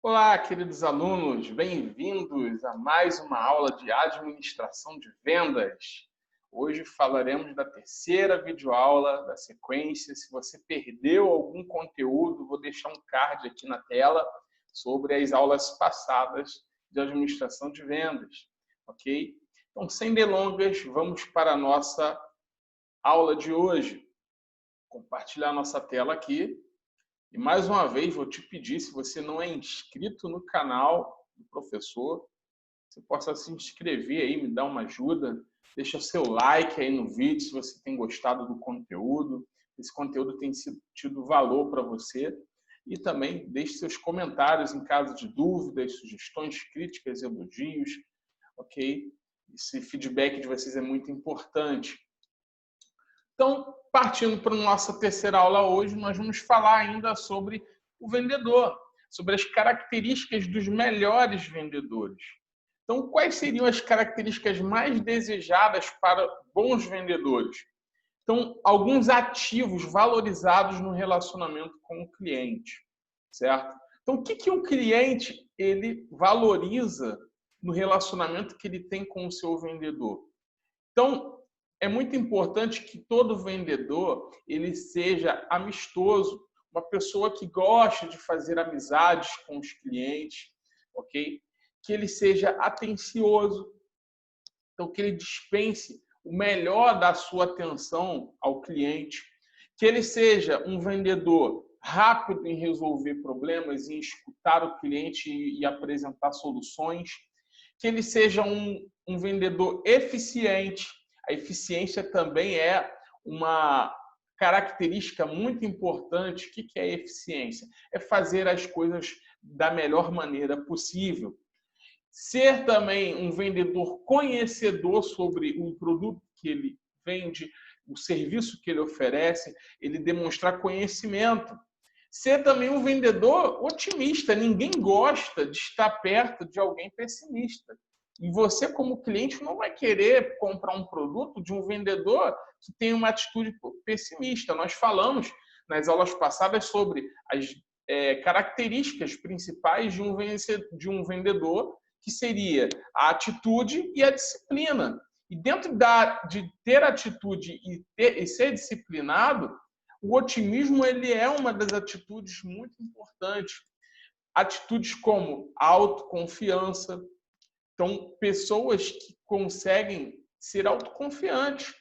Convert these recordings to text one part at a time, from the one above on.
Olá, queridos alunos, bem-vindos a mais uma aula de administração de vendas. Hoje falaremos da terceira videoaula da sequência. Se você perdeu algum conteúdo, vou deixar um card aqui na tela sobre as aulas passadas de administração de vendas, ok? Então, sem delongas, vamos para a nossa aula de hoje. Compartilhar nossa tela aqui. E mais uma vez vou te pedir, se você não é inscrito no canal do professor, você possa se inscrever aí, me dar uma ajuda, deixa seu like aí no vídeo se você tem gostado do conteúdo, esse conteúdo tem tido valor para você, e também deixe seus comentários em caso de dúvidas, sugestões, críticas, elogios, ok? Esse feedback de vocês é muito importante. Então, partindo para a nossa terceira aula hoje, nós vamos falar ainda sobre o vendedor, sobre as características dos melhores vendedores. Então, quais seriam as características mais desejadas para bons vendedores? Então, alguns ativos valorizados no relacionamento com o cliente, certo? Então, o que um cliente ele valoriza no relacionamento que ele tem com o seu vendedor? Então, é muito importante que todo vendedor ele seja amistoso, uma pessoa que gosta de fazer amizades com os clientes, ok? Que ele seja atencioso, então que ele dispense o melhor da sua atenção ao cliente, que ele seja um vendedor rápido em resolver problemas, em escutar o cliente e apresentar soluções, que ele seja um vendedor eficiente. A eficiência também é uma característica muito importante. O que é eficiência? É fazer as coisas da melhor maneira possível. Ser também um vendedor conhecedor sobre o produto que ele vende, o serviço que ele oferece, ele demonstrar conhecimento. Ser também um vendedor otimista. Ninguém gosta de estar perto de alguém pessimista. E você, como cliente, não vai querer comprar um produto de um vendedor que tem uma atitude pessimista. Nós falamos nas aulas passadas sobre as características principais de um vendedor, que seria a atitude e a disciplina. E dentro de ter atitude e ser disciplinado, o otimismo ele é uma das atitudes muito importantes. Atitudes como a autoconfiança. Então, pessoas que conseguem ser autoconfiantes.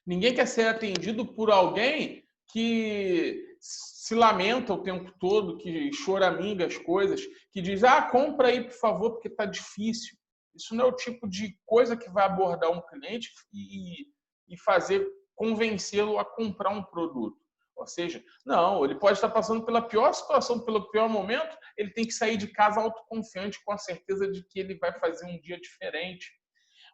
Ninguém quer ser atendido por alguém que se lamenta o tempo todo, que choraminga as coisas, que diz, compra aí, por favor, porque está difícil. Isso não é o tipo de coisa que vai abordar um cliente e fazer convencê-lo a comprar um produto. Ou seja, não, ele pode estar passando pela pior situação, pelo pior momento, ele tem que sair de casa autoconfiante, com a certeza de que ele vai fazer um dia diferente.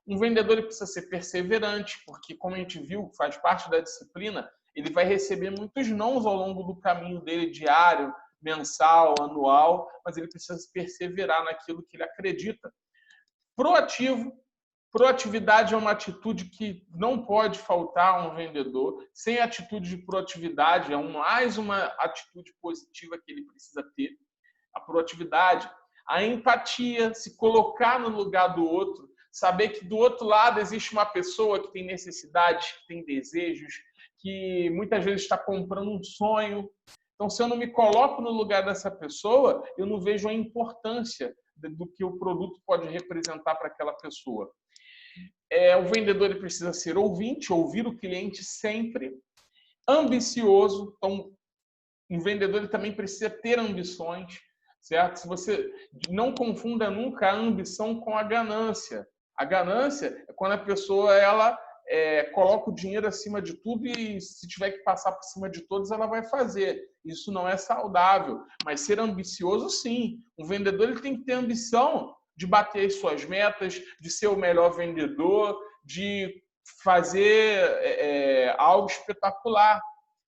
Um vendedor ele precisa ser perseverante, porque, como a gente viu, faz parte da disciplina, ele vai receber muitos nãos ao longo do caminho dele, diário, mensal, anual, mas ele precisa perseverar naquilo que ele acredita. Proativo. Proatividade é uma atitude que não pode faltar a um vendedor. Sem atitude de proatividade, é mais uma atitude positiva que ele precisa ter. A proatividade. A empatia, se colocar no lugar do outro, saber que do outro lado existe uma pessoa que tem necessidades, que tem desejos, que muitas vezes está comprando um sonho. Então, se eu não me coloco no lugar dessa pessoa, eu não vejo a importância do que o produto pode representar para aquela pessoa. O vendedor ele precisa ser ouvinte, ouvir o cliente sempre. Ambicioso, então, um vendedor ele também precisa ter ambições, certo? Se você não confunda nunca a ambição com a ganância. A ganância é quando a pessoa ela coloca o dinheiro acima de tudo e se tiver que passar por cima de todos, ela vai fazer. Isso não é saudável. Mas ser ambicioso, sim. Um vendedor ele tem que ter ambição de bater as suas metas, de ser o melhor vendedor, de fazer algo espetacular.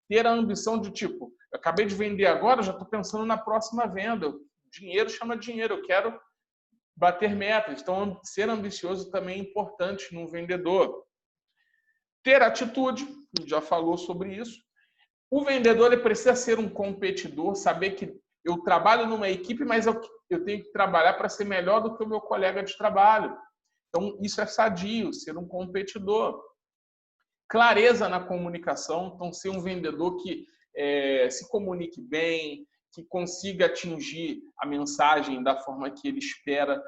Ter a ambição de tipo, eu acabei de vender agora, já estou pensando na próxima venda. Dinheiro chama dinheiro, eu quero bater metas. Então, ser ambicioso também é importante num vendedor. Ter atitude, a gente já falou sobre isso. O vendedor ele precisa ser um competidor, saber que Eu trabalho numa equipe, mas eu tenho que trabalhar para ser melhor do que o meu colega de trabalho. Então, isso é sadio, ser um competidor. Clareza na comunicação, então ser um vendedor que se comunique bem, que consiga atingir a mensagem da forma que ele espera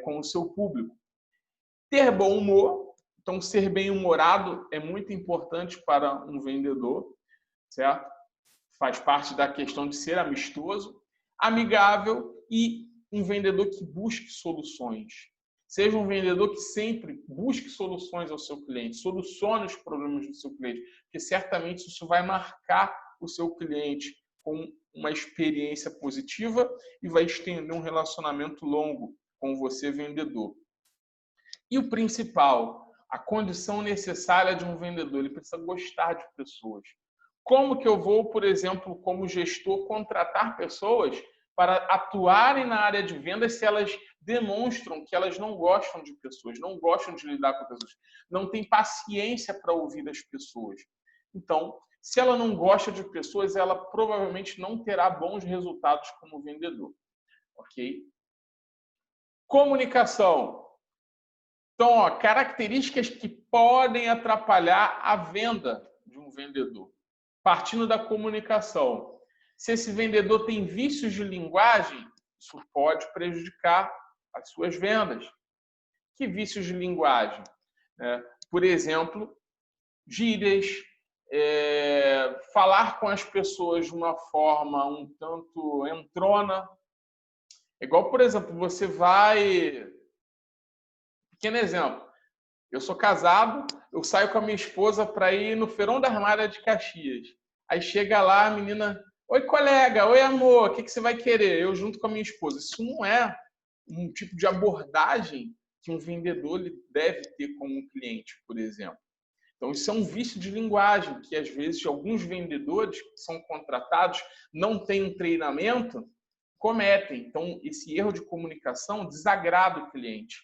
com o seu público. Ter bom humor, então ser bem-humorado é muito importante para um vendedor, certo? Faz parte da questão de ser amistoso, amigável e um vendedor que busque soluções. Seja um vendedor que sempre busque soluções ao seu cliente, solucione os problemas do seu cliente, porque certamente isso vai marcar o seu cliente com uma experiência positiva e vai estender um relacionamento longo com você, vendedor. E o principal, a condição necessária de um vendedor, ele precisa gostar de pessoas. Como que eu vou, por exemplo, como gestor, contratar pessoas para atuarem na área de vendas se elas demonstram que elas não gostam de pessoas, não gostam de lidar com pessoas, não têm paciência para ouvir as pessoas? Então, se ela não gosta de pessoas, ela provavelmente não terá bons resultados como vendedor. Ok? Comunicação. Então, características que podem atrapalhar a venda de um vendedor. Partindo da comunicação. Se esse vendedor tem vícios de linguagem, isso pode prejudicar as suas vendas. Que vícios de linguagem? Por exemplo, gírias, falar com as pessoas de uma forma um tanto entrona. Igual, por exemplo, você vai... Pequeno exemplo. Eu sou casado, eu saio com a minha esposa para ir no Feirão da Armária de Caxias. Aí chega lá a menina, oi colega, oi amor, o que você vai querer? Eu junto com a minha esposa. Isso não é um tipo de abordagem que um vendedor deve ter com um cliente, por exemplo. Então isso é um vício de linguagem que às vezes alguns vendedores que são contratados não têm um treinamento, cometem. Então esse erro de comunicação desagrada o cliente.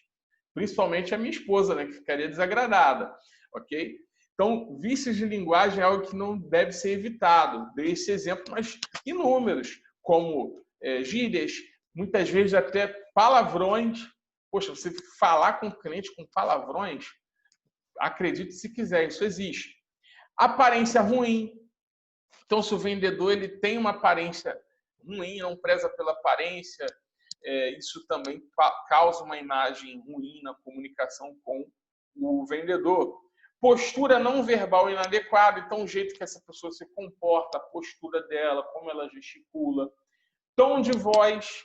Principalmente a minha esposa, né, que ficaria desagradada, ok? Então, vícios de linguagem é algo que não deve ser evitado. Dei esse exemplo, mas inúmeros, como gírias, muitas vezes até palavrões. Poxa, você falar com o cliente com palavrões, acredite se quiser, isso existe. Aparência ruim. Então, se o vendedor ele tem uma aparência ruim, não preza pela aparência, isso também causa uma imagem ruim na comunicação com o vendedor. Postura não verbal inadequada, então o jeito que essa pessoa se comporta, a postura dela, como ela gesticula. Tom de voz.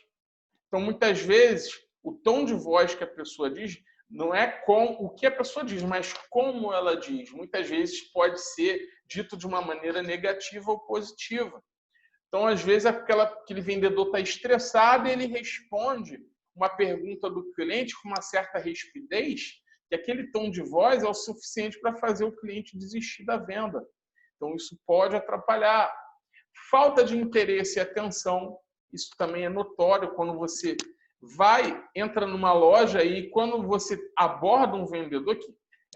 Então, muitas vezes, o tom de voz que a pessoa diz não é com o que a pessoa diz, mas como ela diz. Muitas vezes pode ser dito de uma maneira negativa ou positiva. Então, às vezes, aquele vendedor está estressado e ele responde uma pergunta do cliente com uma certa rispidez, que aquele tom de voz é o suficiente para fazer o cliente desistir da venda. Então, isso pode atrapalhar. Falta de interesse e atenção, isso também é notório quando você entra numa loja e quando você aborda um vendedor, que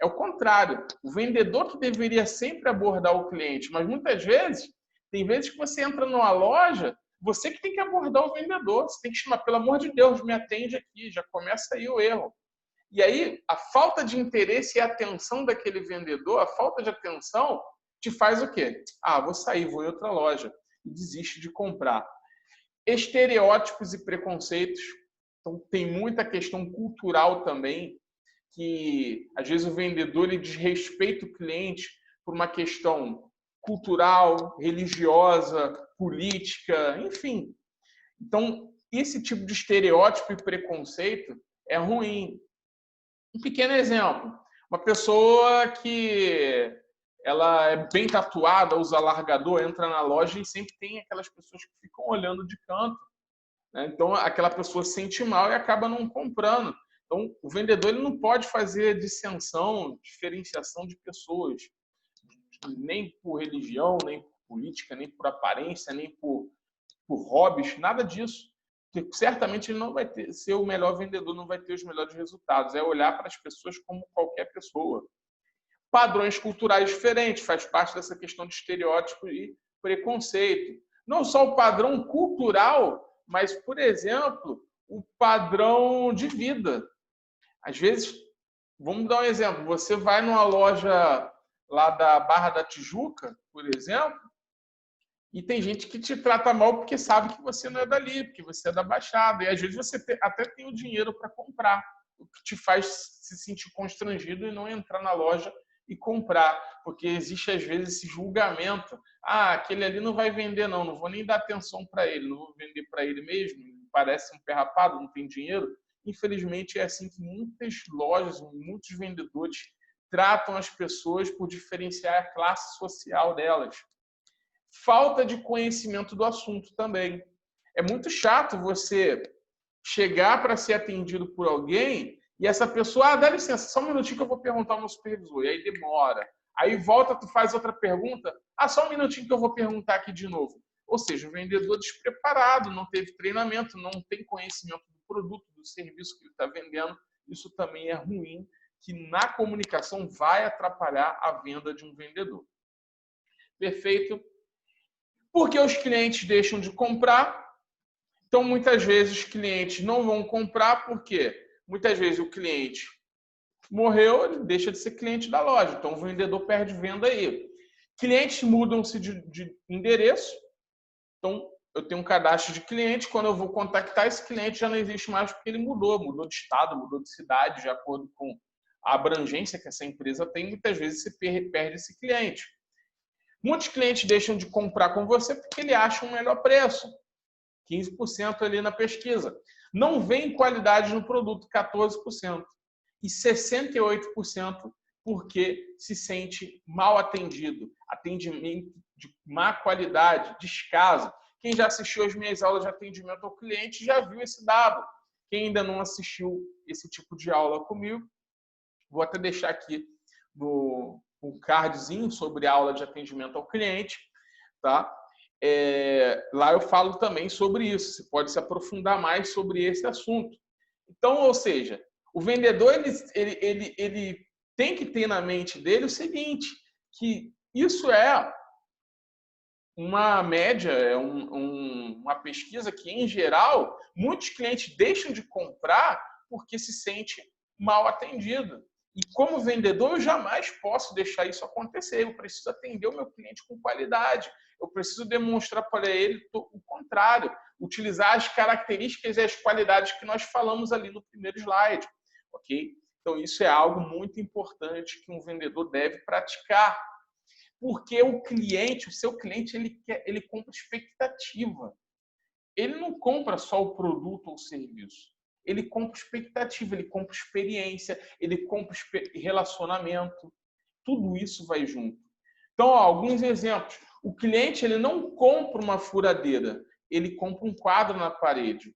é o contrário. O vendedor que deveria sempre abordar o cliente, mas muitas vezes tem vezes que você entra numa loja, você que tem que abordar o vendedor. Você tem que chamar, pelo amor de Deus, me atende aqui. Já começa aí o erro. E aí, a falta de interesse e atenção daquele vendedor, a falta de atenção, te faz o quê? Vou sair, vou em outra loja. E desiste de comprar. Estereótipos e preconceitos. Então, tem muita questão cultural também, que às vezes o vendedor ele desrespeita o cliente por uma questão cultural, religiosa, política, enfim. Então, esse tipo de estereótipo e preconceito é ruim. Um pequeno exemplo, uma pessoa que ela é bem tatuada, usa alargador, entra na loja e sempre tem aquelas pessoas que ficam olhando de canto, né? Então, aquela pessoa se sente mal e acaba não comprando. Então, o vendedor ele não pode fazer dissensão, diferenciação de pessoas, nem por religião, nem por política, nem por aparência, nem por hobbies, nada disso. Porque certamente ele não vai ser o melhor vendedor, não vai ter os melhores resultados. É olhar para as pessoas como qualquer pessoa. Padrões culturais diferentes, faz parte dessa questão de estereótipo e preconceito. não só o padrão cultural, mas, por exemplo, o padrão de vida. Às vezes, vamos dar um exemplo, você vai numa loja lá da Barra da Tijuca, por exemplo, e tem gente que te trata mal porque sabe que você não é dali, porque você é da Baixada. E às vezes você até tem o dinheiro para comprar, o que te faz se sentir constrangido e não entrar na loja e comprar. Porque existe às vezes esse julgamento. Ah, aquele ali não vai vender não, não vou nem dar atenção para ele, não vou vender para ele mesmo, parece um pé rapado, não tem dinheiro. Infelizmente é assim que muitas lojas, muitos vendedores tratam as pessoas por diferenciar a classe social delas. Falta de conhecimento do assunto também. É muito chato você chegar para ser atendido por alguém e essa pessoa, dá licença, só um minutinho que eu vou perguntar ao meu supervisor. E aí demora. Aí volta, tu faz outra pergunta. Só um minutinho que eu vou perguntar aqui de novo. Ou seja, o vendedor despreparado, não teve treinamento, não tem conhecimento do produto, do serviço que ele está vendendo. Isso também é ruim, que na comunicação vai atrapalhar a venda de um vendedor. Perfeito? Porque os clientes deixam de comprar, então muitas vezes os clientes não vão comprar porque muitas vezes o cliente morreu, ele deixa de ser cliente da loja, então o vendedor perde venda aí. Clientes mudam-se de endereço, então eu tenho um cadastro de cliente, quando eu vou contactar esse cliente já não existe mais porque ele mudou de estado, mudou de cidade, de acordo com a abrangência que essa empresa tem, muitas vezes você perde esse cliente. Muitos clientes deixam de comprar com você porque ele acha um melhor preço. 15% ali na pesquisa. Não vem qualidade no produto, 14%. E 68% porque se sente mal atendido. Atendimento de má qualidade, descaso. Quem já assistiu às minhas aulas de atendimento ao cliente já viu esse dado. Quem ainda não assistiu esse tipo de aula comigo, vou até deixar aqui um cardzinho sobre a aula de atendimento ao cliente, tá? Lá eu falo também sobre isso. Você pode se aprofundar mais sobre esse assunto. Então, ou seja, o vendedor ele tem que ter na mente dele o seguinte, que isso é uma média, é uma pesquisa que, em geral, muitos clientes deixam de comprar porque se sente mal atendido. E como vendedor, eu jamais posso deixar isso acontecer. Eu preciso atender o meu cliente com qualidade. Eu preciso demonstrar para ele o contrário, utilizar as características e as qualidades que nós falamos ali no primeiro slide, ok? Então isso é algo muito importante que um vendedor deve praticar, porque o seu cliente, ele compra expectativa. Ele não compra só o produto ou o serviço. Ele compra expectativa, ele compra experiência, ele compra relacionamento. Tudo isso vai junto. Então, alguns exemplos. O cliente ele não compra uma furadeira, ele compra um quadro na parede.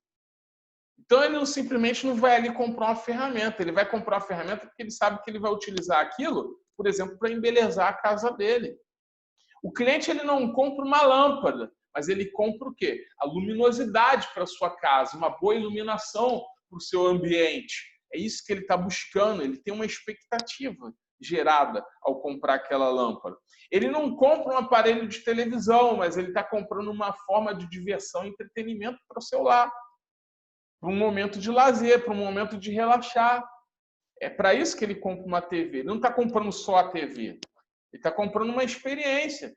Então, ele não, simplesmente não vai ali comprar uma ferramenta. Ele vai comprar uma ferramenta porque ele sabe que ele vai utilizar aquilo, por exemplo, para embelezar a casa dele. O cliente ele não compra uma lâmpada, mas ele compra o quê? A luminosidade para a sua casa, uma boa iluminação para o seu ambiente. É isso que ele está buscando, ele tem uma expectativa gerada ao comprar aquela lâmpada. Ele não compra um aparelho de televisão, mas ele está comprando uma forma de diversão e entretenimento para o seu lar, para um momento de lazer, para um momento de relaxar. É para isso que ele compra uma TV. Ele não está comprando só a TV. Ele está comprando uma experiência.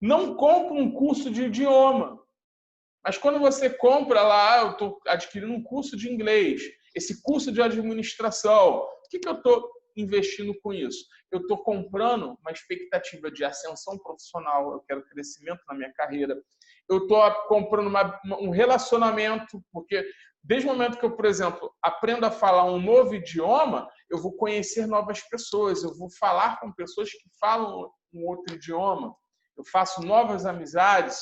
Não compra um curso de idioma. Mas quando você compra lá, eu estou adquirindo um curso de inglês, esse curso de administração, o que eu estou investindo com isso? Eu estou comprando uma expectativa de ascensão profissional, eu quero crescimento na minha carreira. Eu estou comprando um relacionamento, porque desde o momento que eu, por exemplo, aprendo a falar um novo idioma, eu vou conhecer novas pessoas, eu vou falar com pessoas que falam um outro idioma, eu faço novas amizades.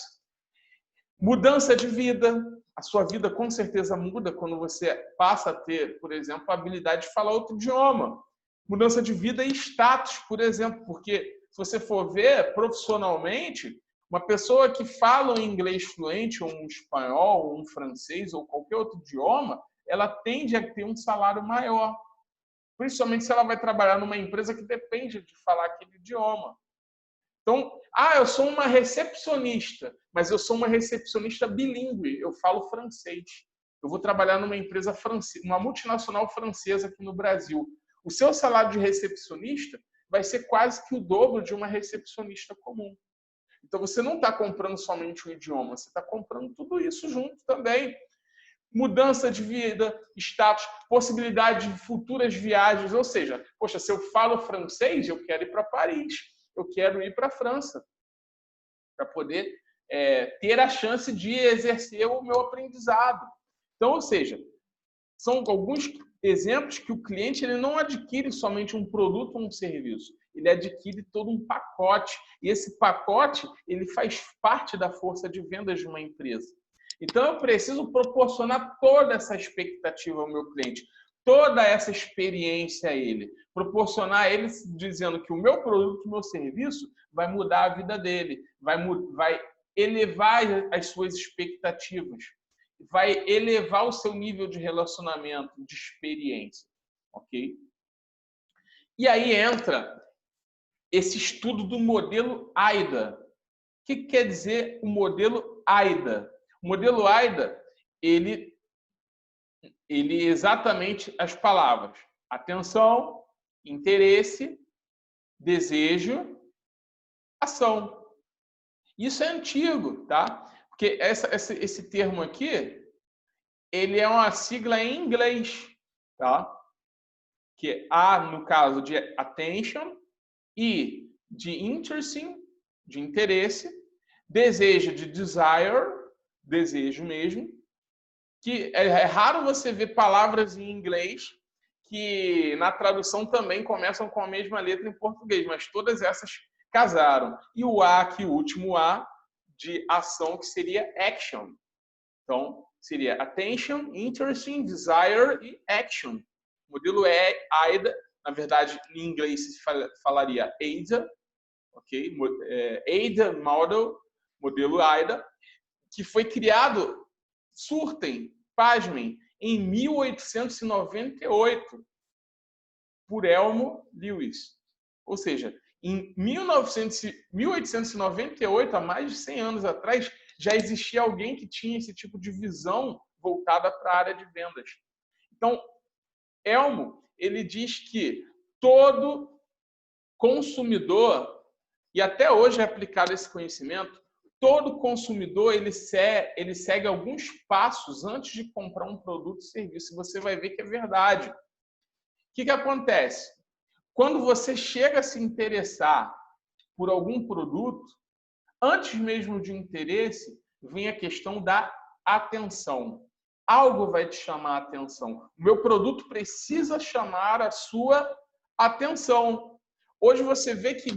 Mudança de vida. A sua vida com certeza muda quando você passa a ter, por exemplo, a habilidade de falar outro idioma. Mudança de vida e status, por exemplo, porque se você for ver profissionalmente, uma pessoa que fala um inglês fluente, ou um espanhol, ou um francês, ou qualquer outro idioma, ela tende a ter um salário maior. Principalmente se ela vai trabalhar numa empresa que depende de falar aquele idioma. Então, Ah, eu sou uma recepcionista, mas eu sou uma recepcionista bilíngue, eu falo francês. Eu vou trabalhar numa empresa francesa, uma multinacional francesa aqui no Brasil. O seu salário de recepcionista vai ser quase que o dobro de uma recepcionista comum. Então você não está comprando somente o idioma, você está comprando tudo isso junto também. Mudança de vida, status, possibilidade de futuras viagens. Ou seja, poxa, se eu falo francês, eu quero ir para Paris, eu quero ir para a França, para poder ter a chance de exercer o meu aprendizado. Então, ou seja, são alguns exemplos que o cliente ele não adquire somente um produto ou um serviço, ele adquire todo um pacote. E esse pacote ele faz parte da força de vendas de uma empresa. Então, eu preciso proporcionar toda essa expectativa ao meu cliente, toda essa experiência a ele, proporcionar a ele dizendo que o meu produto, o meu serviço vai mudar a vida dele, vai elevar as suas expectativas, vai elevar o seu nível de relacionamento, de experiência, ok? E aí entra esse estudo do modelo AIDA. O que quer dizer o modelo AIDA? O modelo AIDA, ele exatamente as palavras atenção, interesse, desejo, ação. Isso é antigo, tá? Porque esse termo aqui, ele é uma sigla em inglês, tá? Que é A, no caso de attention, I de interesting, de interesse, desejo de desire, desejo mesmo, que é raro você ver palavras em inglês que na tradução também começam com a mesma letra em português, mas todas essas casaram. E o A, que o último A, de ação, que seria action. Então, seria attention, interesting, desire e action. O modelo AIDA, na verdade, em inglês se falaria AIDA, ok? AIDA Model, modelo AIDA, que foi criado, surtem, pasmem, em 1898, por Elmo Lewis. Ou seja, em 1898, há mais de 100 anos atrás, já existia alguém que tinha esse tipo de visão voltada para a área de vendas. Então, Elmo, ele diz que todo consumidor, e até hoje é aplicado esse conhecimento, todo consumidor ele segue alguns passos antes de comprar um produto ou serviço. Você vai ver que é verdade. O que acontece? Quando você chega a se interessar por algum produto, antes mesmo de interesse, vem a questão da atenção. Algo vai te chamar a atenção. O meu produto precisa chamar a sua atenção. Hoje você vê que,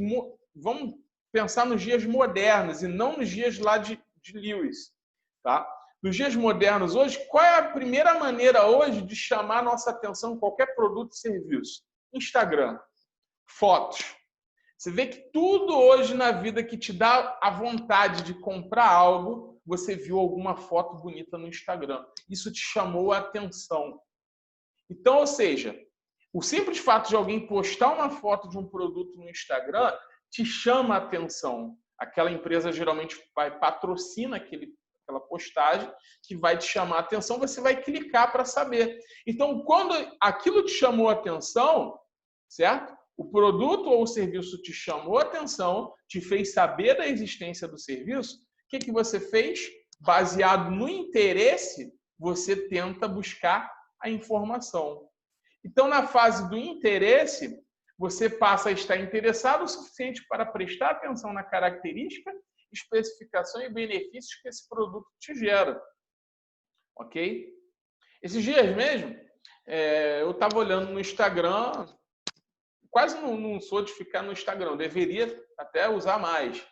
vamos pensar nos dias modernos e não nos dias lá de Lewis, tá? Nos dias modernos hoje, qual é a primeira maneira hoje de chamar a nossa atenção em qualquer produto e serviço? Instagram, fotos. Você vê que tudo hoje na vida que te dá a vontade de comprar algo, você viu alguma foto bonita no Instagram. Isso te chamou a atenção. Então, ou seja, o simples fato de alguém postar uma foto de um produto no Instagram te chama a atenção. Aquela empresa geralmente patrocina aquela postagem que vai te chamar a atenção, você vai clicar para saber. Então, quando aquilo te chamou a atenção, certo? O produto ou o serviço te chamou a atenção, te fez saber da existência do serviço, o que você fez? Baseado no interesse, você tenta buscar a informação. Então, na fase do interesse, você passa a estar interessado o suficiente para prestar atenção na característica, especificação e benefícios que esse produto te gera. Ok? Esses dias mesmo, eu estava olhando no Instagram, quase não sou de ficar no Instagram, deveria até usar mais,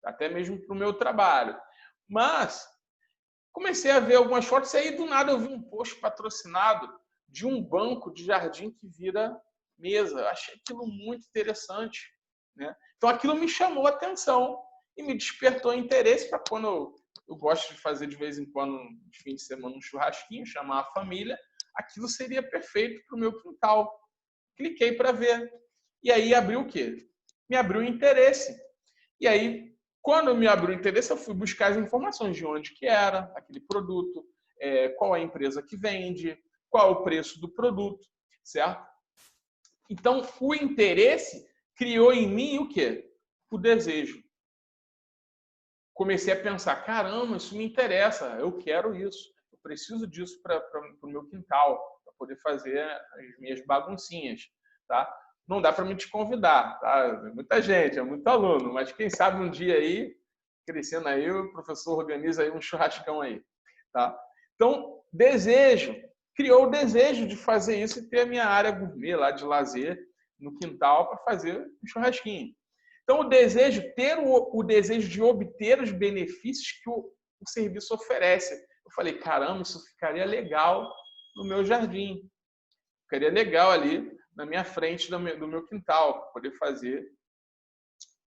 até mesmo para o meu trabalho. Mas comecei a ver algumas fotos e aí do nada eu vi um post patrocinado de um banco de jardim que vira mesa. Eu achei aquilo muito interessante, né? Então aquilo me chamou a atenção e me despertou interesse para quando eu gosto de fazer de vez em quando, de fim de semana, um churrasquinho, chamar a família, aquilo seria perfeito para o meu quintal. Cliquei para ver. E aí abriu o quê? Me abriu o interesse. E aí, quando eu me abri o interesse, eu fui buscar as informações de onde que era aquele produto, qual a empresa que vende, qual o preço do produto, certo? Então, o interesse criou em mim o quê? O desejo. Comecei a pensar, caramba, isso me interessa, eu quero isso, eu preciso disso para o meu quintal, para poder fazer as minhas baguncinhas, tá? Não dá para me te convidar, tá? É muita gente, é muito aluno, mas quem sabe um dia aí, crescendo aí, o professor organiza aí um churrascão aí, tá? Então, desejo, criou o desejo de fazer isso e ter a minha área gourmet lá de lazer no quintal para fazer um churrasquinho. Então, o desejo, ter o desejo de obter os benefícios que o serviço oferece. Eu falei, caramba, isso ficaria legal no meu jardim. Ficaria legal ali na minha frente do meu quintal, poder fazer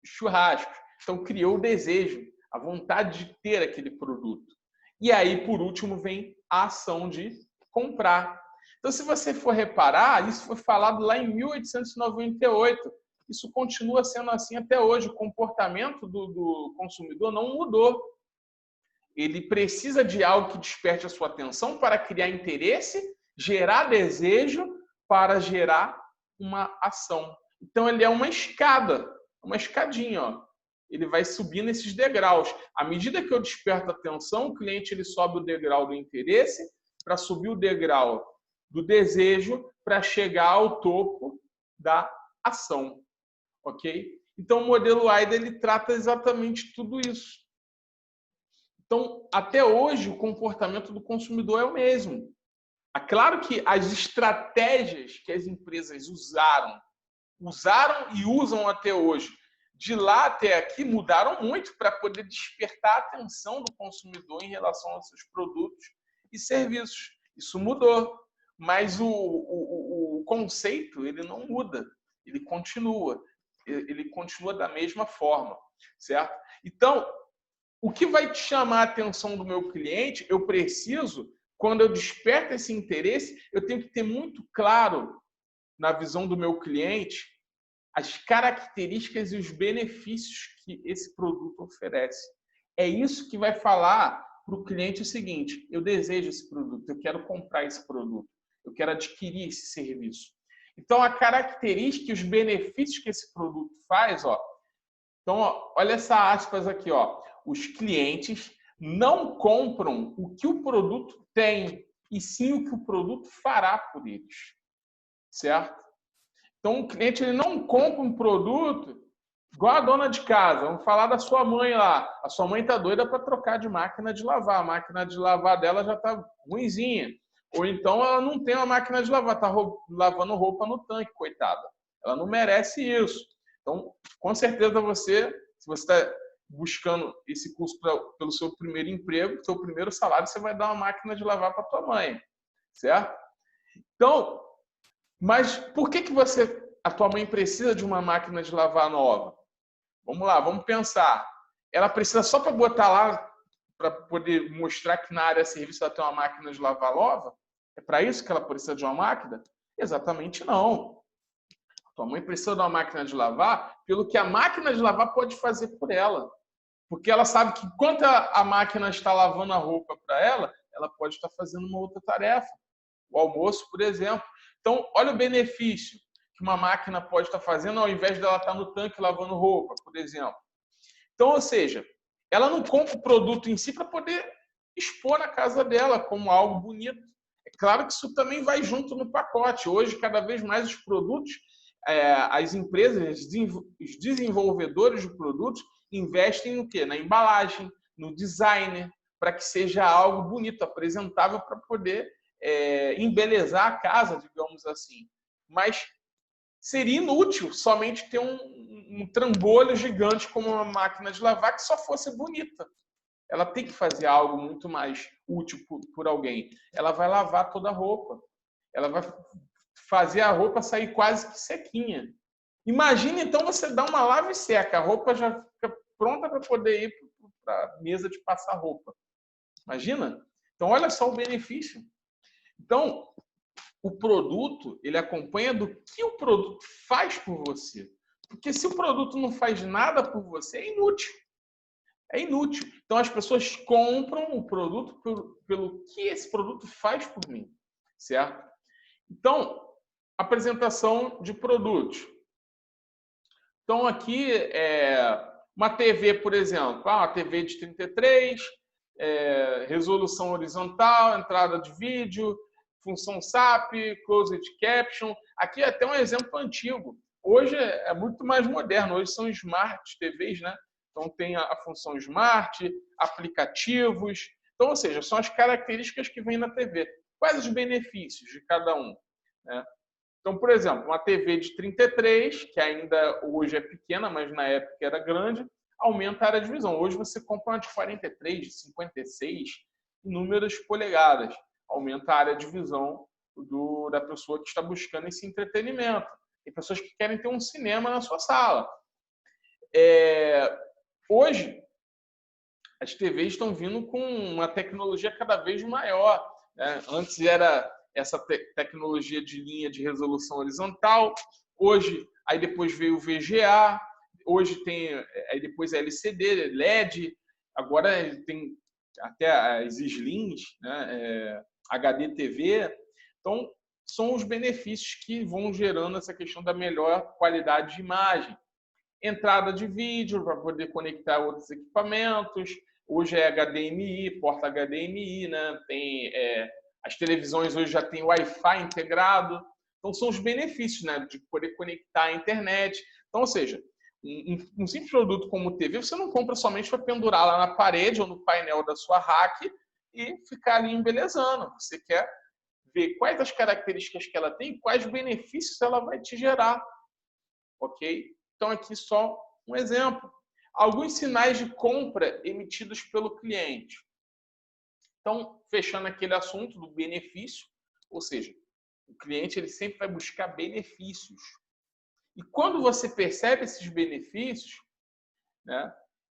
churrasco. Então, criou o desejo, a vontade de ter aquele produto. E aí, por último, vem a ação de comprar. Então, se você for reparar, isso foi falado lá em 1898. Isso continua sendo assim até hoje. O comportamento do consumidor não mudou. Ele precisa de algo que desperte a sua atenção para criar interesse, gerar desejo, para gerar uma ação. Então, ele é uma escada, uma escadinha, ó. Ele vai subindo esses degraus. À medida que eu desperto a atenção, o cliente ele sobe o degrau do interesse para subir o degrau do desejo para chegar ao topo da ação. Ok? Então, o modelo AIDA ele trata exatamente tudo isso. Então, até hoje, o comportamento do consumidor é o mesmo. É claro que as estratégias que as empresas usaram e usam até hoje, de lá até aqui, mudaram muito para poder despertar a atenção do consumidor em relação aos seus produtos e serviços. Isso mudou, mas o conceito ele não muda, ele continua da mesma forma, certo? Então, o que vai te chamar a atenção do meu cliente, eu preciso, quando eu desperto esse interesse, eu tenho que ter muito claro na visão do meu cliente as características e os benefícios que esse produto oferece. É isso que vai falar para o cliente o seguinte: eu desejo esse produto, eu quero comprar esse produto, eu quero adquirir esse serviço. Então, a característica e os benefícios que esse produto faz, ó. Então, ó, olha essa aspas aqui, ó. Os clientes não compram o que o produto tem, e sim o que o produto fará por eles. Certo? Então, o cliente ele não compra um produto igual a dona de casa. Vamos falar da sua mãe lá. A sua mãe está doida para trocar de máquina de lavar. A máquina de lavar dela já está ruinzinha. Ou então ela não tem uma máquina de lavar, está lavando roupa no tanque, coitada. Ela não merece isso. Então, com certeza você, se você está buscando esse curso pelo seu primeiro emprego, seu primeiro salário, você vai dar uma máquina de lavar para tua mãe, certo? Então, mas por que a tua mãe precisa de uma máquina de lavar nova? Vamos lá, vamos pensar. Ela precisa só para botar lá, para poder mostrar que na área de serviço ela tem uma máquina de lavar nova? É para isso que ela precisa de uma máquina? Exatamente não. A tua mãe precisa de uma máquina de lavar pelo que a máquina de lavar pode fazer por ela. Porque ela sabe que enquanto a máquina está lavando a roupa para ela pode estar fazendo uma outra tarefa. O almoço, por exemplo. Então, olha o benefício que uma máquina pode estar fazendo ao invés dela estar no tanque lavando roupa, por exemplo. Então, ou seja, ela não compra o produto em si para poder expor na casa dela como algo bonito. É claro que isso também vai junto no pacote. Hoje, cada vez mais os produtos, as empresas, os desenvolvedores de produtos investem no quê? Na embalagem, no designer, para que seja algo bonito, apresentável para poder embelezar a casa, digamos assim. Mas seria inútil somente ter um trambolho gigante como uma máquina de lavar que só fosse bonita. Ela tem que fazer algo muito mais útil por alguém. Ela vai lavar toda a roupa. Ela vai fazer a roupa sair quase que sequinha. Imagina, então, você dá uma lava e seca. A roupa já fica pronta para poder ir para a mesa de passar roupa. Imagina? Então, olha só o benefício. Então, o produto, ele acompanha do que o produto faz por você. Porque se o produto não faz nada por você, é inútil. É inútil. Então, as pessoas compram o produto pelo que esse produto faz por mim, certo? Então, apresentação de produtos. Então, aqui, uma TV, por exemplo, uma TV de 33, resolução horizontal, entrada de vídeo, função SAP, closed caption. Aqui é até um exemplo antigo. Hoje é muito mais moderno. Hoje são smart TVs, né? Então tem a função smart, aplicativos. Então, ou seja, são as características que vêm na TV. Quais os benefícios de cada um, né? Então, por exemplo, uma TV de 33, que ainda hoje é pequena, mas na época era grande, aumenta a área de visão. Hoje você compra uma de 43, de 56, inúmeras polegadas. Aumenta a área de visão da pessoa que está buscando esse entretenimento. Tem pessoas que querem ter um cinema na sua sala. Hoje, as TVs estão vindo com uma tecnologia cada vez maior, né? Antes era essa tecnologia de linha de resolução horizontal, hoje, aí depois veio o VGA, hoje tem, aí depois LCD, LED, agora tem até as Slims, né? HD TV. Então, são os benefícios que vão gerando essa questão da melhor qualidade de imagem. Entrada de vídeo para poder conectar outros equipamentos. Hoje é HDMI, porta HDMI, né? Tem, as televisões hoje já têm Wi-Fi integrado. Então, são os benefícios, né, de poder conectar a internet. Então, ou seja, um simples produto como TV, você não compra somente para pendurar lá na parede ou no painel da sua rack e ficar ali embelezando. Você quer ver quais as características que ela tem, quais benefícios ela vai te gerar. Ok? Então, aqui só um exemplo. Alguns sinais de compra emitidos pelo cliente. Então, fechando aquele assunto do benefício, ou seja, o cliente ele sempre vai buscar benefícios. E quando você percebe esses benefícios, né,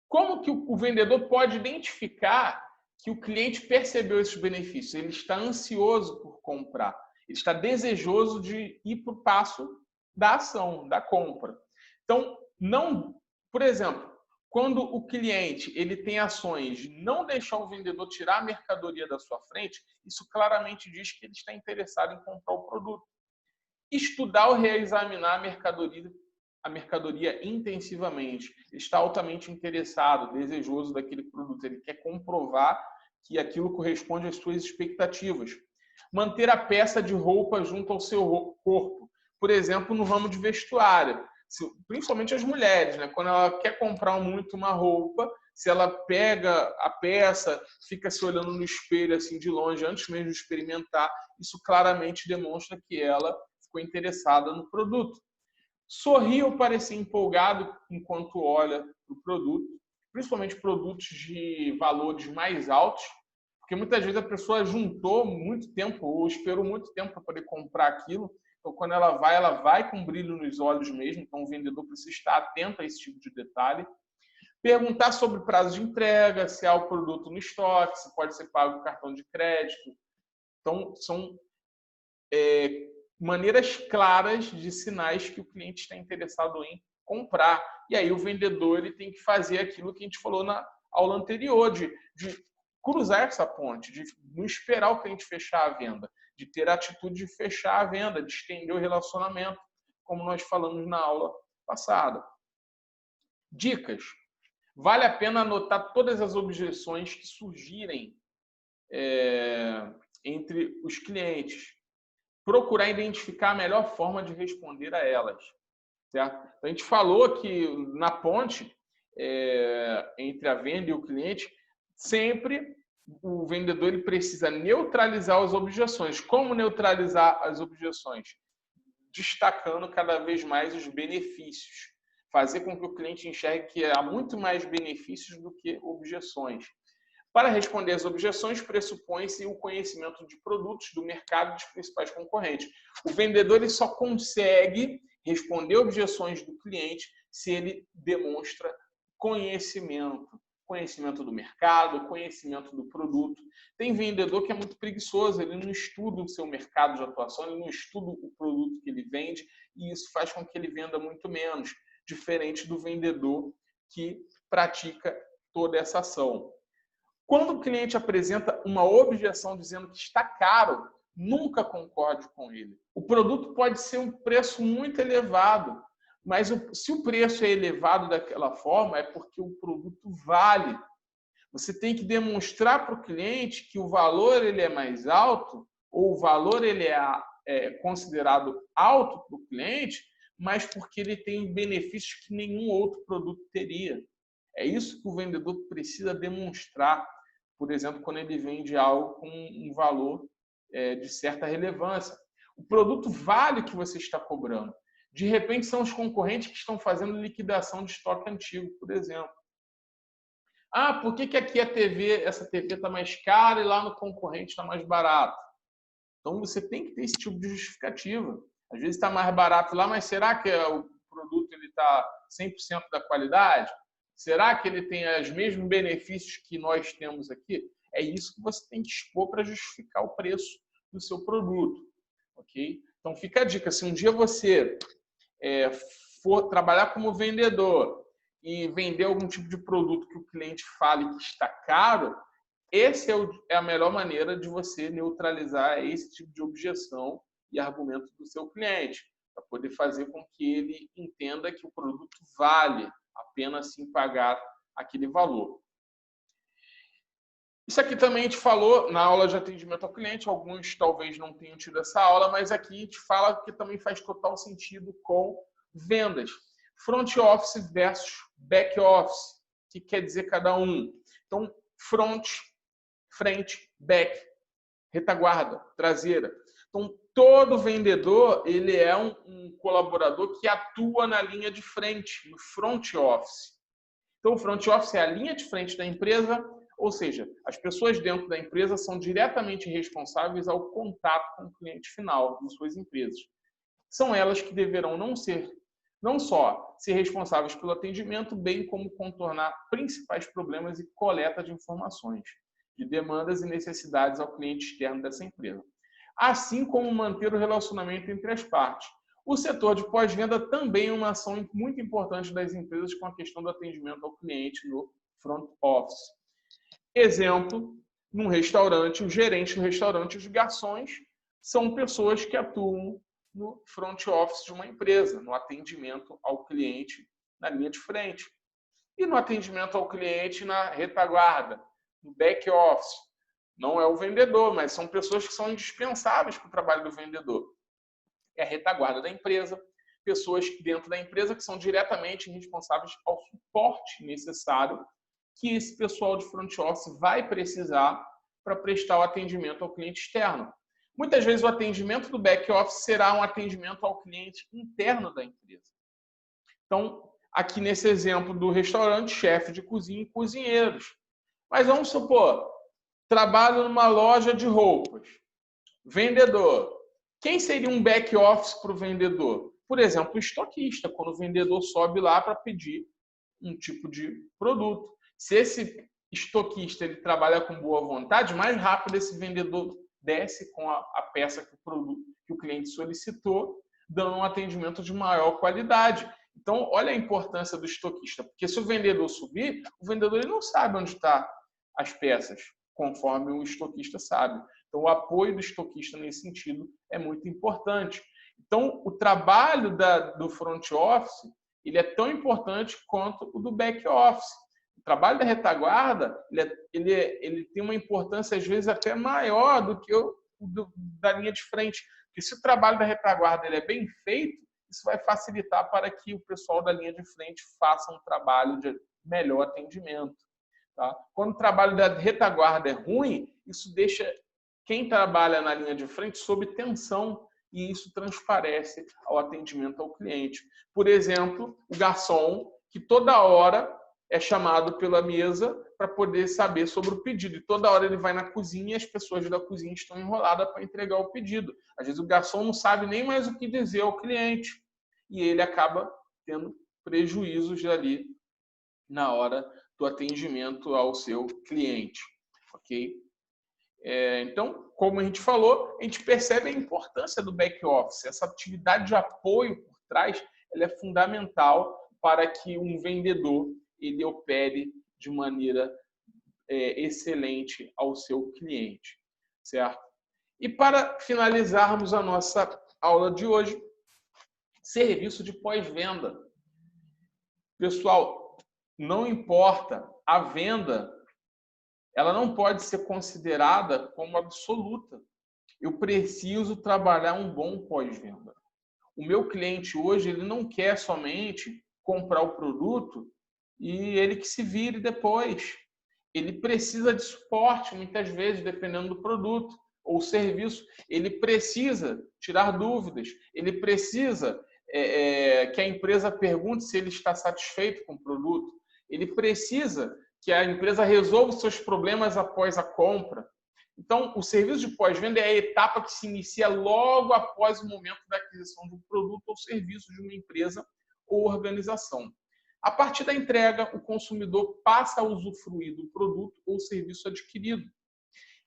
como que o vendedor pode identificar que o cliente percebeu esses benefícios? Ele está ansioso por comprar, ele está desejoso de ir para o passo da ação, da compra. Então, por exemplo, quando o cliente ele tem ações de não deixar o vendedor tirar a mercadoria da sua frente, isso claramente diz que ele está interessado em comprar o produto. Estudar ou reexaminar a mercadoria intensivamente. Ele está altamente interessado, desejoso daquele produto. Ele quer comprovar que aquilo corresponde às suas expectativas. Manter a peça de roupa junto ao seu corpo. Por exemplo, no ramo de vestuário. Principalmente as mulheres, né? Quando ela quer comprar muito uma roupa, se ela pega a peça, fica se olhando no espelho assim de longe, antes mesmo de experimentar, isso claramente demonstra que ela ficou interessada no produto. Sorrir ou parecer empolgado enquanto olha para o produto, principalmente produtos de valores mais altos, porque muitas vezes a pessoa juntou muito tempo ou esperou muito tempo para poder comprar aquilo. Então, quando ela vai com brilho nos olhos mesmo. Então, o vendedor precisa estar atento a esse tipo de detalhe. Perguntar sobre prazo de entrega, se há o produto no estoque, se pode ser pago com cartão de crédito. Então, são maneiras claras de sinais que o cliente está interessado em comprar. E aí o vendedor ele tem que fazer aquilo que a gente falou na aula anterior, de cruzar essa ponte, de não esperar o cliente fechar a venda, de ter a atitude de fechar a venda, de estender o relacionamento, como nós falamos na aula passada. Dicas. Vale a pena anotar todas as objeções que surgirem entre os clientes. Procurar identificar a melhor forma de responder a elas. Certo? A gente falou que na ponte entre a venda e o cliente, sempre o vendedor ele precisa neutralizar as objeções. Como neutralizar as objeções? Destacando cada vez mais os benefícios. Fazer com que o cliente enxergue que há muito mais benefícios do que objeções. Para responder às objeções, pressupõe-se o conhecimento de produtos do mercado dos principais concorrentes. O vendedor ele só consegue responder objeções do cliente se ele demonstra conhecimento do mercado, conhecimento do produto. Tem vendedor que é muito preguiçoso, ele não estuda o seu mercado de atuação, ele não estuda o produto que ele vende, e isso faz com que ele venda muito menos. diferente do vendedor que pratica toda essa ação. Quando o cliente apresenta uma objeção dizendo que está caro, nunca concorde com ele. O produto pode ser um preço muito elevado, mas se o preço é elevado daquela forma, é porque o produto vale. Você tem que demonstrar para o cliente que o valor ele é mais alto, ou o valor ele é considerado alto para o cliente, mas porque ele tem benefícios que nenhum outro produto teria. É isso que o vendedor precisa demonstrar, por exemplo, quando ele vende algo com um valor de certa relevância. O produto vale o que você está cobrando. De repente, são os concorrentes que estão fazendo liquidação de estoque antigo, por exemplo. Ah, por que aqui essa TV está mais cara e lá no concorrente está mais barato? Então, você tem que ter esse tipo de justificativa. Às vezes está mais barato lá, mas será que o produto está 100% da qualidade? Será que ele tem os mesmos benefícios que nós temos aqui? É isso que você tem que expor para justificar o preço do seu produto. Ok? Então, fica a dica. Se um dia você for trabalhar como vendedor e vender algum tipo de produto que o cliente fale que está caro, essa é a melhor maneira de você neutralizar esse tipo de objeção e argumento do seu cliente, para poder fazer com que ele entenda que o produto vale a pena assim pagar aquele valor. Isso aqui também a gente falou na aula de atendimento ao cliente, alguns talvez não tenham tido essa aula, mas aqui a gente fala que também faz total sentido com vendas. Front office versus back office, o que quer dizer cada um? Então, frente, back, retaguarda, traseira. Então, todo vendedor ele é um colaborador que atua na linha de frente, no front office. Então, o front office é a linha de frente da empresa, ou seja, as pessoas dentro da empresa são diretamente responsáveis ao contato com o cliente final de suas empresas. São elas que deverão não só ser responsáveis pelo atendimento, bem como contornar principais problemas e coleta de informações, de demandas e necessidades ao cliente externo dessa empresa, assim como manter o relacionamento entre as partes. O setor de pós-venda também é uma ação muito importante das empresas com a questão do atendimento ao cliente no front office. Exemplo, num restaurante, o gerente do restaurante, os garçons, são pessoas que atuam no front office de uma empresa, no atendimento ao cliente na linha de frente. E no atendimento ao cliente na retaguarda, no back office. Não é o vendedor, mas são pessoas que são indispensáveis para o trabalho do vendedor. É a retaguarda da empresa, pessoas dentro da empresa que são diretamente responsáveis ao suporte necessário que esse pessoal de front office vai precisar para prestar o atendimento ao cliente externo. Muitas vezes o atendimento do back office será um atendimento ao cliente interno da empresa. Então, aqui nesse exemplo do restaurante, chefe de cozinha e cozinheiros. Mas vamos supor, trabalho numa loja de roupas. Vendedor. Quem seria um back office para o vendedor? Por exemplo, o estoquista, quando o vendedor sobe lá para pedir um tipo de produto. Se esse estoquista ele trabalha com boa vontade, mais rápido esse vendedor desce com a peça que o cliente solicitou, dando um atendimento de maior qualidade. Então, olha a importância do estoquista, porque se o vendedor subir, o vendedor ele não sabe onde estão as peças, conforme o estoquista sabe. Então, o apoio do estoquista nesse sentido é muito importante. Então, o trabalho do front office ele é tão importante quanto o do back office. O trabalho da retaguarda ele tem uma importância, às vezes, até maior do que o da linha de frente. Porque se o trabalho da retaguarda ele é bem feito, isso vai facilitar para que o pessoal da linha de frente faça um trabalho de melhor atendimento. Tá? Quando o trabalho da retaguarda é ruim, isso deixa quem trabalha na linha de frente sob tensão e isso transparece ao atendimento ao cliente. Por exemplo, o garçom, que toda hora é chamado pela mesa para poder saber sobre o pedido. E toda hora ele vai na cozinha e as pessoas da cozinha estão enroladas para entregar o pedido. Às vezes o garçom não sabe nem mais o que dizer ao cliente. E ele acaba tendo prejuízos ali na hora do atendimento ao seu cliente. Ok? Então, como a gente falou, a gente percebe a importância do back office. Essa atividade de apoio por trás ela é fundamental para que um vendedor ele opere de maneira excelente ao seu cliente, certo? E para finalizarmos a nossa aula de hoje, serviço de pós-venda. Pessoal, não importa, a venda, ela não pode ser considerada como absoluta. Eu preciso trabalhar um bom pós-venda. O meu cliente hoje, ele não quer somente comprar o produto e ele que se vire depois. Ele precisa de suporte, muitas vezes, dependendo do produto ou serviço. Ele precisa tirar dúvidas. Ele precisa que a empresa pergunte se ele está satisfeito com o produto. Ele precisa que a empresa resolva os seus problemas após a compra. Então, o serviço de pós-venda é a etapa que se inicia logo após o momento da aquisição de um produto ou serviço de uma empresa ou organização. A partir da entrega, o consumidor passa a usufruir do produto ou serviço adquirido.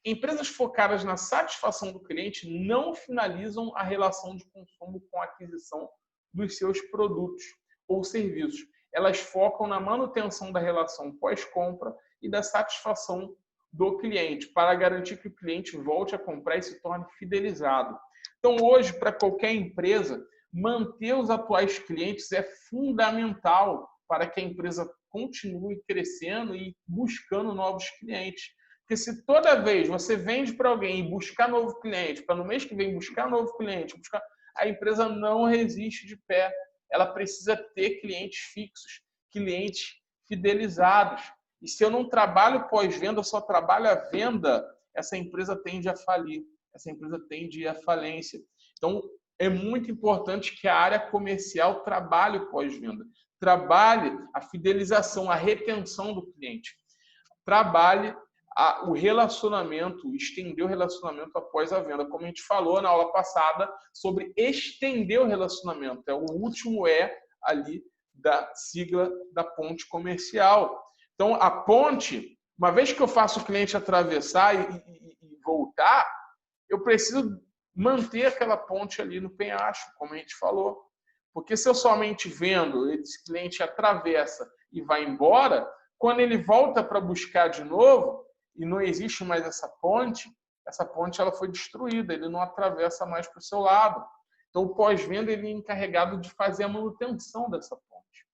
Empresas focadas na satisfação do cliente não finalizam a relação de consumo com a aquisição dos seus produtos ou serviços. Elas focam na manutenção da relação pós-compra e da satisfação do cliente, para garantir que o cliente volte a comprar e se torne fidelizado. Então, hoje, para qualquer empresa, manter os atuais clientes é fundamental para que a empresa continue crescendo e buscando novos clientes. Porque se toda vez você vende para alguém e buscar novo cliente, para no mês que vem buscar novo cliente, a empresa não resiste de pé. Ela precisa ter clientes fixos, clientes fidelizados. E se eu não trabalho pós-venda, só trabalho a venda, essa empresa tende a falir, essa empresa tende a ir à falência. Então, é muito importante que a área comercial trabalhe o pós-venda, trabalhe a fidelização, a retenção do cliente, trabalhe o relacionamento, estender o relacionamento após a venda, como a gente falou na aula passada sobre estender o relacionamento. É o último ali da sigla da ponte comercial. Então, a ponte, uma vez que eu faço o cliente atravessar e voltar, eu preciso manter aquela ponte ali no penhasco, como a gente falou. Porque se eu somente vendo, esse cliente atravessa e vai embora, quando ele volta para buscar de novo, e não existe mais essa ponte ela foi destruída, ele não atravessa mais para o seu lado. Então, o pós-venda ele é encarregado de fazer a manutenção dessa ponte.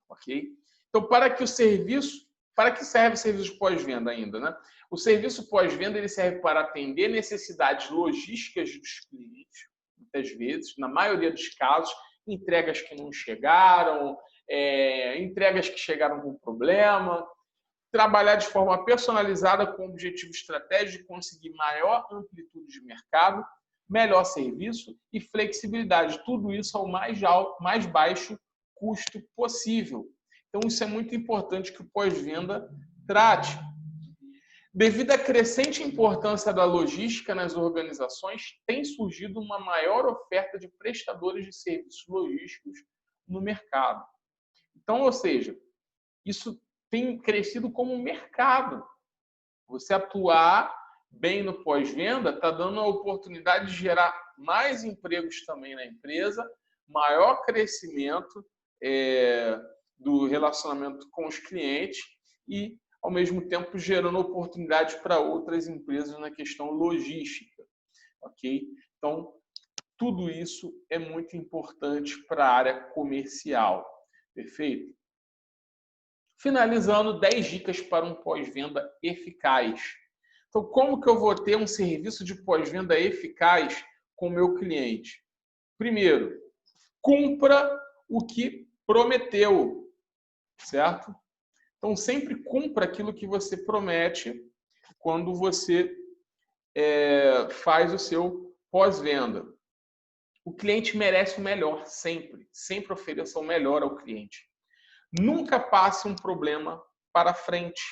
Ok? Então, para que serve o serviço de pós-venda ainda, né? O serviço pós-venda ele serve para atender necessidades logísticas dos clientes, muitas vezes, na maioria dos casos, entregas que não chegaram, entregas que chegaram com problema, trabalhar de forma personalizada com o objetivo estratégico de conseguir maior amplitude de mercado, melhor serviço e flexibilidade. Tudo isso ao mais baixo custo possível. Então, isso é muito importante que o pós-venda trate. Devido à crescente importância da logística nas organizações, tem surgido uma maior oferta de prestadores de serviços logísticos no mercado. Então, ou seja, isso tem crescido como um mercado. Você atuar bem no pós-venda está dando a oportunidade de gerar mais empregos também na empresa, maior crescimento do relacionamento com os clientes e, ao mesmo tempo, gerando oportunidades para outras empresas na questão logística. Ok? Então, tudo isso é muito importante para a área comercial. Perfeito? Finalizando, 10 dicas para um pós-venda eficaz. Então, como que eu vou ter um serviço de pós-venda eficaz com o meu cliente? Primeiro, cumpra o que prometeu, certo? Então, sempre cumpra aquilo que você promete quando você faz o seu pós-venda. O cliente merece o melhor, sempre. Sempre ofereça o melhor ao cliente. Nunca passe um problema para frente.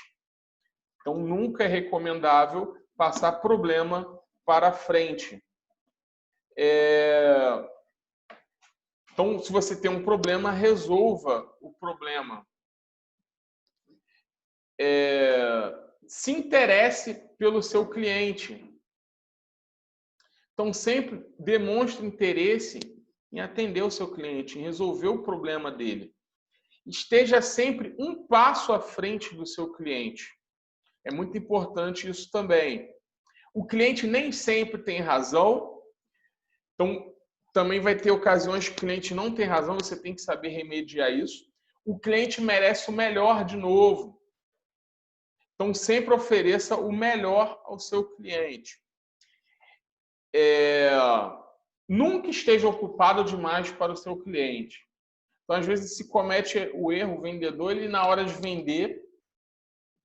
Então, nunca é recomendável passar problema para frente. Então, se você tem um problema, resolva o problema. Se interesse pelo seu cliente. Então, sempre demonstre interesse em atender o seu cliente, em resolver o problema dele. Esteja sempre um passo à frente do seu cliente. É muito importante isso também. O cliente nem sempre tem razão, então também vai ter ocasiões que o cliente não tem razão, você tem que saber remediar isso. O cliente merece o melhor de novo. Então sempre ofereça o melhor ao seu cliente. Nunca esteja ocupado demais para o seu cliente. Então, às vezes, se comete o erro, o vendedor, ele na hora de vender,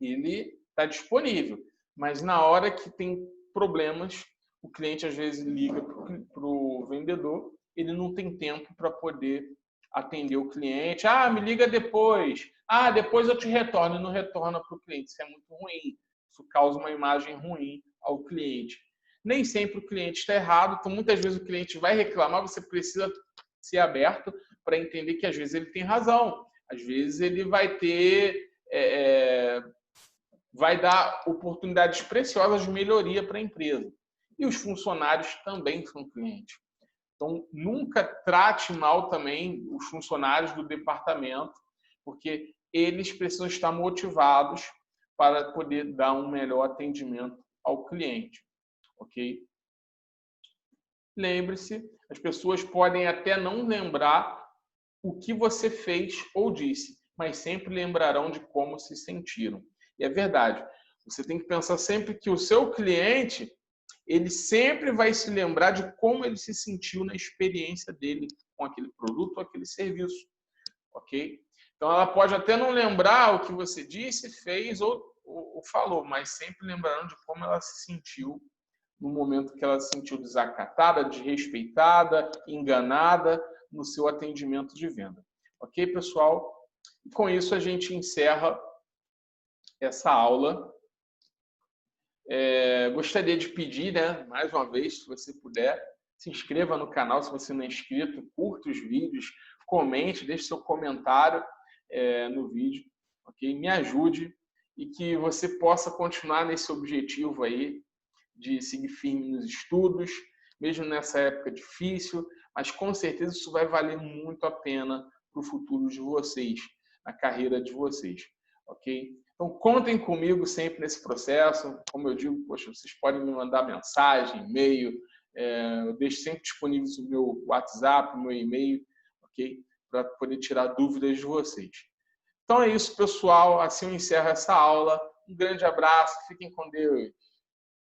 ele está disponível. Mas na hora que tem problemas, o cliente às vezes liga para o vendedor, ele não tem tempo para poder atender o cliente. Ah, me liga depois. Ah, depois eu te retorno. E não retorna para o cliente. Isso é muito ruim. Isso causa uma imagem ruim ao cliente. Nem sempre o cliente está errado. Então, muitas vezes o cliente vai reclamar. Você precisa ser aberto para entender que às vezes ele tem razão. Às vezes ele vai ter... vai dar oportunidades preciosas de melhoria para a empresa. E os funcionários também são clientes. Então, nunca trate mal também os funcionários do departamento, porque eles precisam estar motivados para poder dar um melhor atendimento ao cliente, ok? Lembre-se, as pessoas podem até não lembrar o que você fez ou disse, mas sempre lembrarão de como se sentiram. E é verdade. Você tem que pensar sempre que o seu cliente, ele sempre vai se lembrar de como ele se sentiu na experiência dele com aquele produto ou aquele serviço, ok? Então, ela pode até não lembrar o que você disse, fez ou falou, mas sempre lembrarão de como ela se sentiu no momento que ela se sentiu desacatada, desrespeitada, enganada no seu atendimento de venda. Ok, pessoal? E com isso a gente encerra essa aula. Gostaria de pedir, mais uma vez, se você puder, se inscreva no canal se você não é inscrito, curta os vídeos, comente, deixe seu comentário no vídeo, ok? Me ajude e que você possa continuar nesse objetivo aí de seguir firme nos estudos, mesmo nessa época difícil, mas com certeza isso vai valer muito a pena para o futuro de vocês, na carreira de vocês, ok? Então, contem comigo sempre nesse processo. Como eu digo, poxa, vocês podem me mandar mensagem, e-mail, eu deixo sempre disponíveis o meu WhatsApp, o meu e-mail, ok? Para poder tirar dúvidas de vocês. Então é isso, pessoal. Assim eu encerro essa aula. Um grande abraço, fiquem com Deus.